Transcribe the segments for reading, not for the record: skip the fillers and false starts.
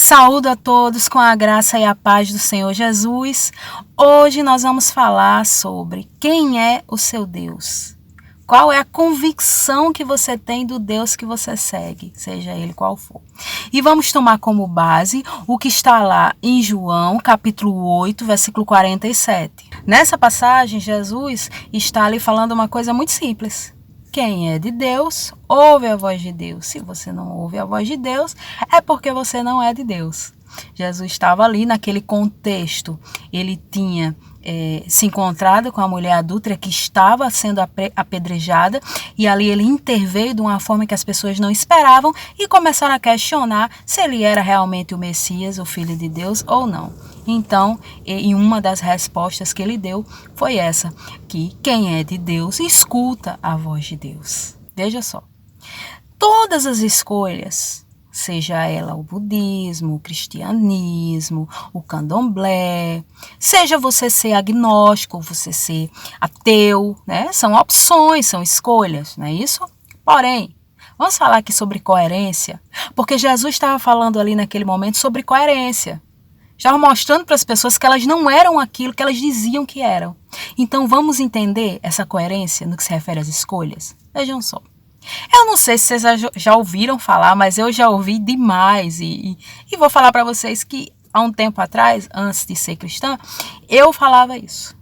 Saúdo a todos com a graça e a paz do Senhor Jesus. Hoje nós vamos falar sobre quem é o seu Deus. Qual é a convicção que você tem do Deus que você segue, seja ele qual for. E vamos tomar como base o que está lá em João, capítulo 8, versículo 47. Nessa passagem, Jesus está ali falando uma coisa muito simples. Quem é de Deus, ouve a voz de Deus. Se você não ouve a voz de Deus, é porque você não é de Deus. Jesus estava ali naquele contexto. Ele tinha se encontrado com a mulher adúltera que estava sendo apedrejada, e ali ele interveio de uma forma que as pessoas não esperavam e começaram a questionar se ele era realmente o Messias, o Filho de Deus ou não. Então, em uma das respostas que ele deu foi essa, que quem é de Deus escuta a voz de Deus. Veja só, todas as escolhas, seja ela o budismo, o cristianismo, o candomblé, seja você ser agnóstico, você ser ateu, né? São opções, são escolhas, não é isso? Porém, vamos falar aqui sobre coerência, porque Jesus estava falando ali naquele momento sobre coerência. Estava mostrando para as pessoas que elas não eram aquilo que elas diziam que eram. Então vamos entender essa coerência no que se refere às escolhas? Vejam só. Eu não sei se vocês já ouviram falar, mas eu já ouvi demais. E vou falar para vocês que há um tempo atrás, antes de ser cristã, eu falava isso.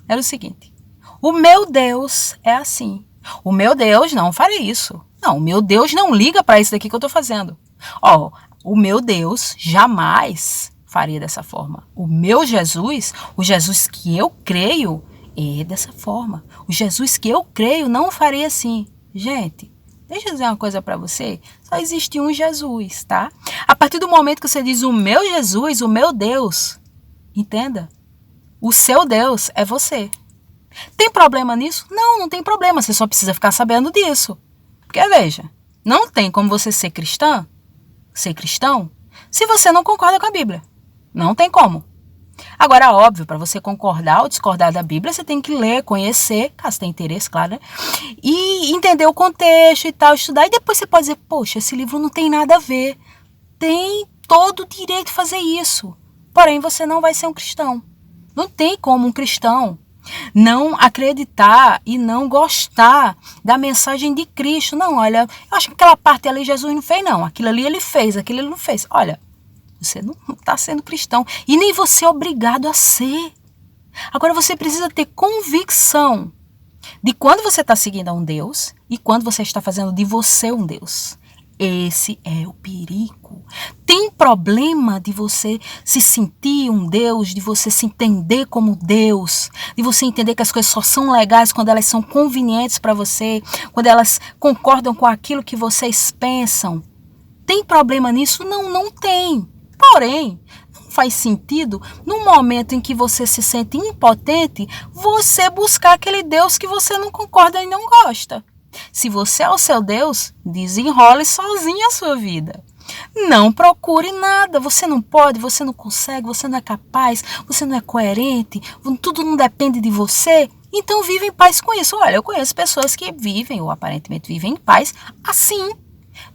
Era o seguinte: o meu Deus é assim. O meu Deus não faria isso. Não, o meu Deus não liga para isso daqui que eu estou fazendo. O meu Deus jamais faria dessa forma. O meu Jesus, o Jesus que eu creio, é dessa forma. O Jesus que eu creio não faria assim. Gente, deixa eu dizer uma coisa para você. Só existe um Jesus, tá? A partir do momento que você diz o meu Jesus, o meu Deus, entenda, o seu Deus é você. Tem problema nisso? Não, não tem problema. Você só precisa ficar sabendo disso. Porque veja, não tem como você ser cristão, se você não concorda com a Bíblia. Não tem como. Agora, óbvio, para você concordar ou discordar da Bíblia, você tem que ler, conhecer, caso tenha interesse, claro, né? E entender o contexto e tal, estudar. E depois você pode dizer, poxa, esse livro não tem nada a ver. Tem todo o direito de fazer isso. Porém, você não vai ser um cristão. Não tem como um cristão não acreditar e não gostar da mensagem de Cristo. Não, olha, eu acho que aquela parte ali Jesus não fez, não. Aquilo ali ele fez, aquilo ele não fez. Olha, você não está sendo cristão. E nem você é obrigado a ser. Agora você precisa ter convicção de quando você está seguindo a um Deus e quando você está fazendo de você um Deus. Esse é o perigo. Tem problema de você se sentir um Deus, de você se entender como Deus, de você entender que as coisas só são legais quando elas são convenientes para você, quando elas concordam com aquilo que vocês pensam. Tem problema nisso? Não, não tem. Porém, não faz sentido, no momento em que você se sente impotente, você buscar aquele Deus que você não concorda e não gosta. Se você é o seu Deus, desenrole sozinho a sua vida. Não procure nada, você não pode, você não consegue, você não é capaz, você não é coerente, tudo não depende de você. Então vive em paz com isso. Olha, eu conheço pessoas que vivem, ou aparentemente vivem em paz, assim.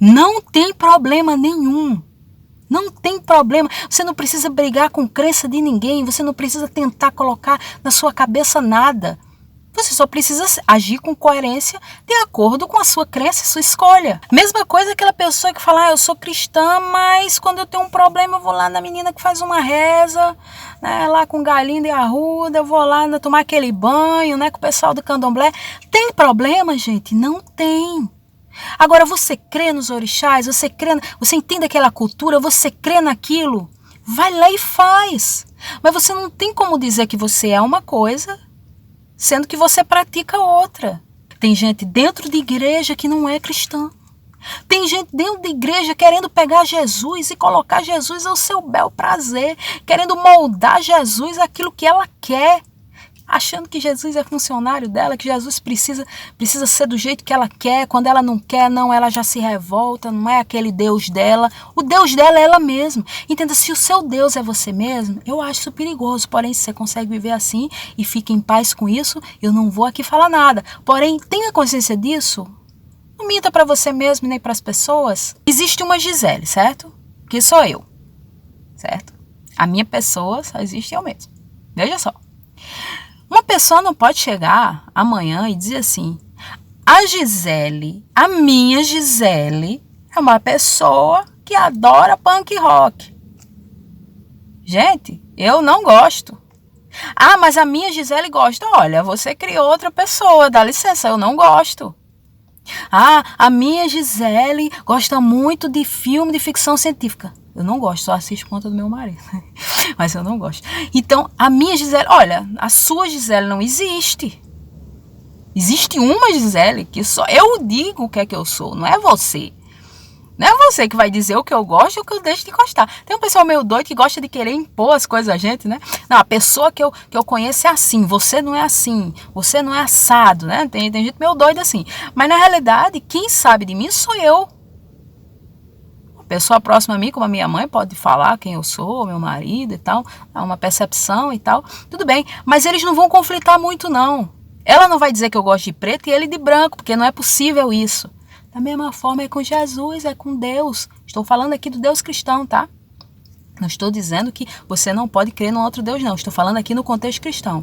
Não tem problema nenhum. Não tem problema, você não precisa brigar com crença de ninguém, você não precisa tentar colocar na sua cabeça nada. Você só precisa agir com coerência de acordo com a sua crença e sua escolha. Mesma coisa aquela pessoa que fala, eu sou cristã, mas quando eu tenho um problema eu vou lá na menina que faz uma reza, né, lá com galinha e arruda, eu vou lá tomar aquele banho, né, com o pessoal do candomblé. Tem problema, gente? Não tem. Agora, você crê nos orixás, você entende aquela cultura, você crê naquilo, vai lá e faz. Mas você não tem como dizer que você é uma coisa, sendo que você pratica outra. Tem gente dentro de igreja que não é cristã. Tem gente dentro de igreja querendo pegar Jesus e colocar Jesus ao seu bel prazer, querendo moldar Jesus aquilo que ela quer. Achando que Jesus é funcionário dela, que Jesus precisa ser do jeito que ela quer, quando ela não quer, não, ela já se revolta, não é aquele Deus dela. O Deus dela é ela mesma. Entenda, se o seu Deus é você mesmo, eu acho isso perigoso. Porém, se você consegue viver assim e fica em paz com isso, eu não vou aqui falar nada. Porém, tenha consciência disso. Não minta para você mesmo nem para as pessoas. Existe uma Gisele, certo? Que sou eu. certo? A minha pessoa só existe eu mesmo. Veja só. Uma pessoa não pode chegar amanhã e dizer assim, a minha Gisele, é uma pessoa que adora punk rock. Gente, eu não gosto. Ah, mas a minha Gisele gosta. Olha, você criou outra pessoa, dá licença, eu não gosto. Ah, a minha Gisele gosta muito de filme de ficção científica. Eu não gosto, só assisto por conta do meu marido. Mas eu não gosto. Então, a minha Gisele, olha, a sua Gisele não existe. Existe uma Gisele que só eu digo o que é que eu sou, não é você. Não é você que vai dizer o que eu gosto e o que eu deixo de gostar. Tem um pessoal meio doido que gosta de querer impor as coisas a gente, né? Não, a pessoa que eu conheço é assim, você não é assim, você não é assado, né? Tem gente meio doida assim. Mas na realidade, quem sabe de mim sou eu. Uma pessoa próxima a mim, como a minha mãe, pode falar quem eu sou, meu marido e tal, uma percepção e tal. Tudo bem, mas eles não vão conflitar muito, não. Ela não vai dizer que eu gosto de preto e ele de branco, porque não é possível isso. Da mesma forma é com Jesus, é com Deus. Estou falando aqui do Deus cristão, tá? Não estou dizendo que você não pode crer num outro Deus, não. Estou falando aqui no contexto cristão.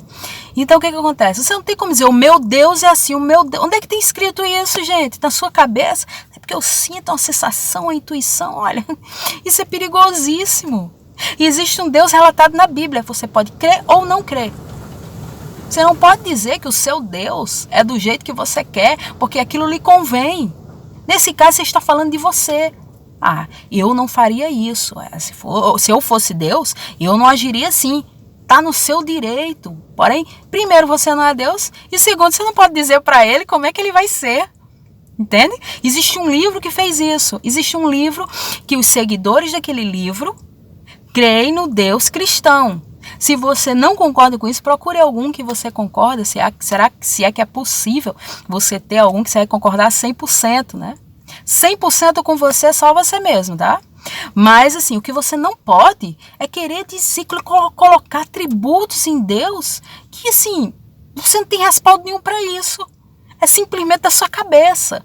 Então, o que acontece? Você não tem como dizer, o meu Deus é assim, o meu Deus... Onde é que tem escrito isso, gente? Na sua cabeça? É porque eu sinto uma sensação, uma intuição. Olha, isso é perigosíssimo. E existe um Deus relatado na Bíblia. Você pode crer ou não crer. Você não pode dizer que o seu Deus é do jeito que você quer, porque aquilo lhe convém. Nesse caso, você está falando de você. Ah, eu não faria isso. Se eu fosse Deus, eu não agiria assim. Está no seu direito. Porém, primeiro, você não é Deus. E segundo, você não pode dizer para ele como é que ele vai ser. Entende? Existe um livro que fez isso. Existe um livro que os seguidores daquele livro creem no Deus cristão. Se você não concorda com isso, procure algum que você concorda. Se é que é possível você ter algum que você vai concordar 100%, né? 100% com você é só você mesmo, tá? Mas, assim, o que você não pode é querer colocar atributos em Deus que, assim, você não tem respaldo nenhum para isso. É simplesmente da sua cabeça.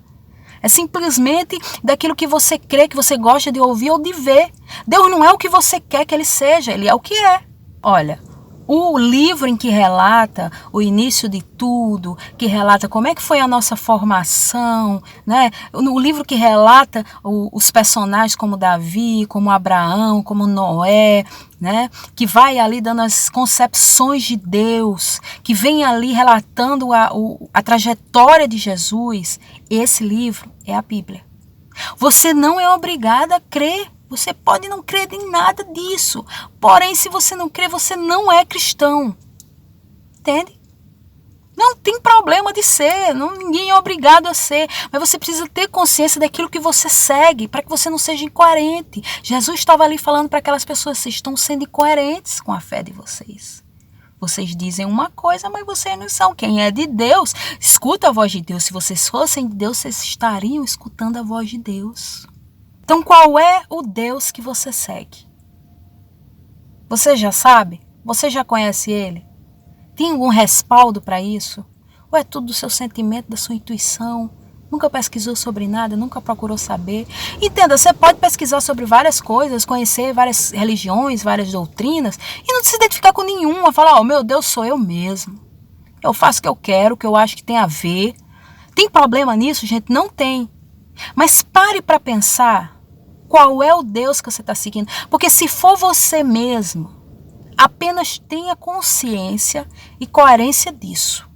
É simplesmente daquilo que você crê, que você gosta de ouvir ou de ver. Deus não é o que você quer que ele seja, ele é o que é. Olha, o livro em que relata o início de tudo, que relata como é que foi a nossa formação, né? O livro que relata os personagens como Davi, como Abraão, como Noé, né? Que vai ali dando as concepções de Deus, que vem ali relatando a trajetória de Jesus. Esse livro é a Bíblia. Você não é obrigado a crer. Você pode não crer em nada disso. Porém, se você não crê, você não é cristão. Entende? Não tem problema de ser. Ninguém é obrigado a ser. Mas você precisa ter consciência daquilo que você segue, para que você não seja incoerente. Jesus estava ali falando para aquelas pessoas, vocês estão sendo incoerentes com a fé de vocês. Vocês dizem uma coisa, mas vocês não são. Quem é de Deus, escuta a voz de Deus. Se vocês fossem de Deus, vocês estariam escutando a voz de Deus. Então, qual é o Deus que você segue? Você já sabe? Você já conhece ele? Tem algum respaldo para isso? Ou é tudo do seu sentimento, da sua intuição? Nunca pesquisou sobre nada, nunca procurou saber? Entenda, você pode pesquisar sobre várias coisas, conhecer várias religiões, várias doutrinas, e não se identificar com nenhuma. Falar, meu Deus, sou eu mesmo. Eu faço o que eu quero, o que eu acho que tem a ver. Tem problema nisso, gente? Não tem. Mas pare para pensar. Qual é o Deus que você está seguindo? Porque se for você mesmo, apenas tenha consciência e coerência disso.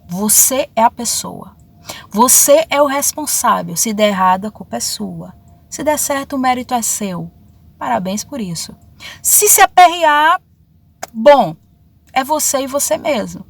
Você é a pessoa. Você é o responsável. Se der errado, a culpa é sua. Se der certo, o mérito é seu. Parabéns por isso. Se aperrear, bom, é você e você mesmo.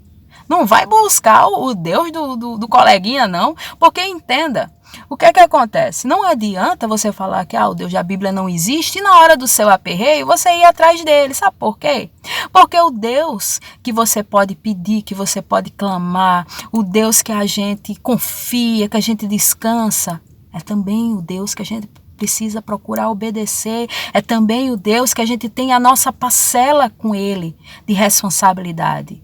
Não vai buscar o Deus do coleguinha, não. Porque entenda. O que é que acontece? Não adianta você falar que o Deus da Bíblia não existe e na hora do seu aperreio você ir atrás dele. Sabe por quê? Porque o Deus que você pode pedir, que você pode clamar, o Deus que a gente confia, que a gente descansa, é também o Deus que a gente precisa procurar obedecer. É também o Deus que a gente tem a nossa parcela com ele de responsabilidade.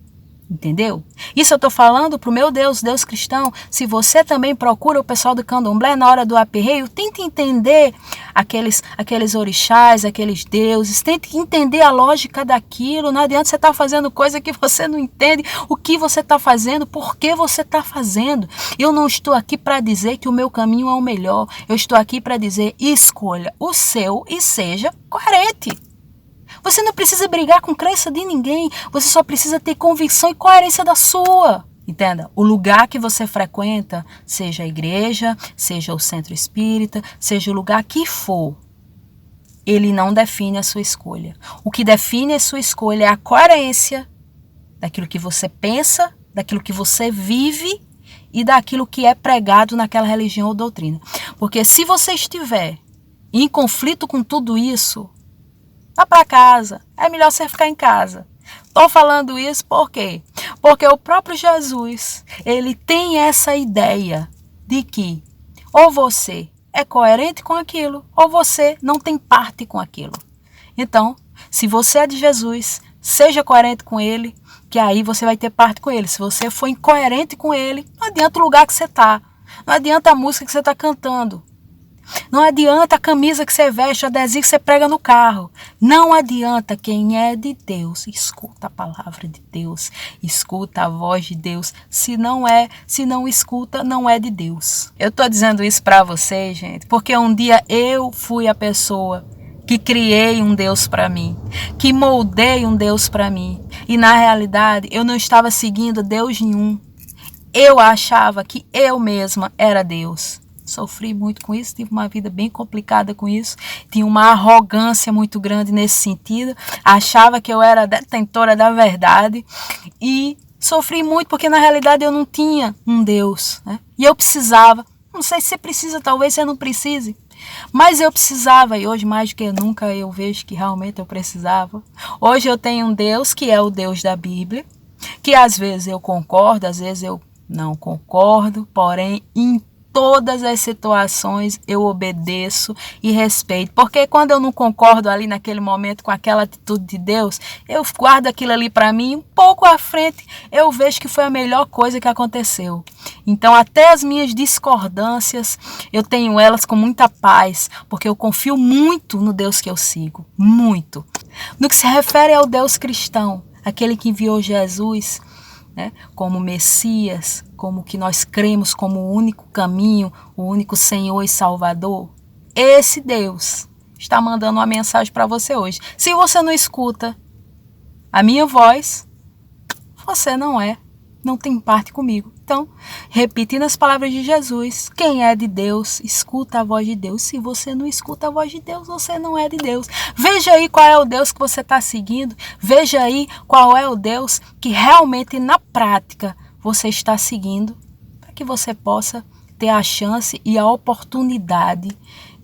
Entendeu? Isso eu estou falando para o meu Deus, Deus cristão. Se você também procura o pessoal do candomblé na hora do aperreio, tente entender aqueles orixás, aqueles deuses. Tente entender a lógica daquilo. Não adianta você estar fazendo coisa que você não entende o que você está fazendo, por que você está fazendo. Eu não estou aqui para dizer que o meu caminho é o melhor. Eu estou aqui para dizer, escolha o seu e seja coerente. Você não precisa brigar com crença de ninguém. Você só precisa ter convicção e coerência da sua. Entenda, o lugar que você frequenta, seja a igreja, seja o centro espírita, seja o lugar que for, ele não define a sua escolha. O que define a sua escolha é a coerência daquilo que você pensa, daquilo que você vive e daquilo que é pregado naquela religião ou doutrina. Porque se você estiver em conflito com tudo isso, vá para casa, é melhor você ficar em casa. Estou falando isso por quê? Porque o próprio Jesus, ele tem essa ideia de que ou você é coerente com aquilo, ou você não tem parte com aquilo. Então, se você é de Jesus, seja coerente com ele, que aí você vai ter parte com ele. Se você for incoerente com ele, não adianta o lugar que você está, não adianta a música que você está cantando. Não adianta a camisa que você veste, o adesivo que você prega no carro. Não adianta. Quem é de Deus, escuta a palavra de Deus, escuta a voz de Deus. Se não escuta, não é de Deus. Eu estou dizendo isso para vocês, gente, porque um dia eu fui a pessoa que criei um Deus para mim, que moldei um Deus para mim. E na realidade eu não estava seguindo Deus nenhum. Eu achava que eu mesma era Deus. Sofri muito com isso, tive uma vida bem complicada com isso, tinha uma arrogância muito grande nesse sentido, achava que eu era detentora da verdade e sofri muito porque na realidade eu não tinha um Deus, né? E eu precisava, não sei se você precisa, talvez você não precise, mas eu precisava e hoje mais do que nunca eu vejo que realmente eu precisava. Hoje eu tenho um Deus que é o Deus da Bíblia, que às vezes eu concordo, às vezes eu não concordo, porém em todas as situações eu obedeço e respeito, porque quando eu não concordo ali naquele momento com aquela atitude de Deus, eu guardo aquilo ali para mim, um pouco à frente eu vejo que foi a melhor coisa que aconteceu. Então até as minhas discordâncias eu tenho elas com muita paz, porque eu confio muito no Deus que eu sigo, muito. No que se refere ao Deus cristão, aquele que enviou Jesus, né, como Messias, como que nós cremos como o único caminho, o único Senhor e Salvador, esse Deus está mandando uma mensagem para você hoje. Se você não escuta a minha voz, você não tem parte comigo. Então, repetindo as palavras de Jesus, quem é de Deus, escuta a voz de Deus. Se você não escuta a voz de Deus, você não é de Deus. Veja aí qual é o Deus que você está seguindo. Veja aí qual é o Deus que realmente na prática você está seguindo, para que você possa ter a chance e a oportunidade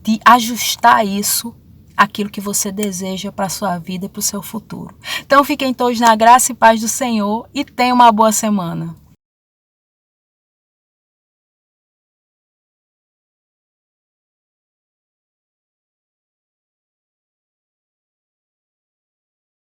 de ajustar isso aquilo que você deseja para a sua vida e para o seu futuro. Então fiquem todos na graça e paz do Senhor e tenham uma boa semana.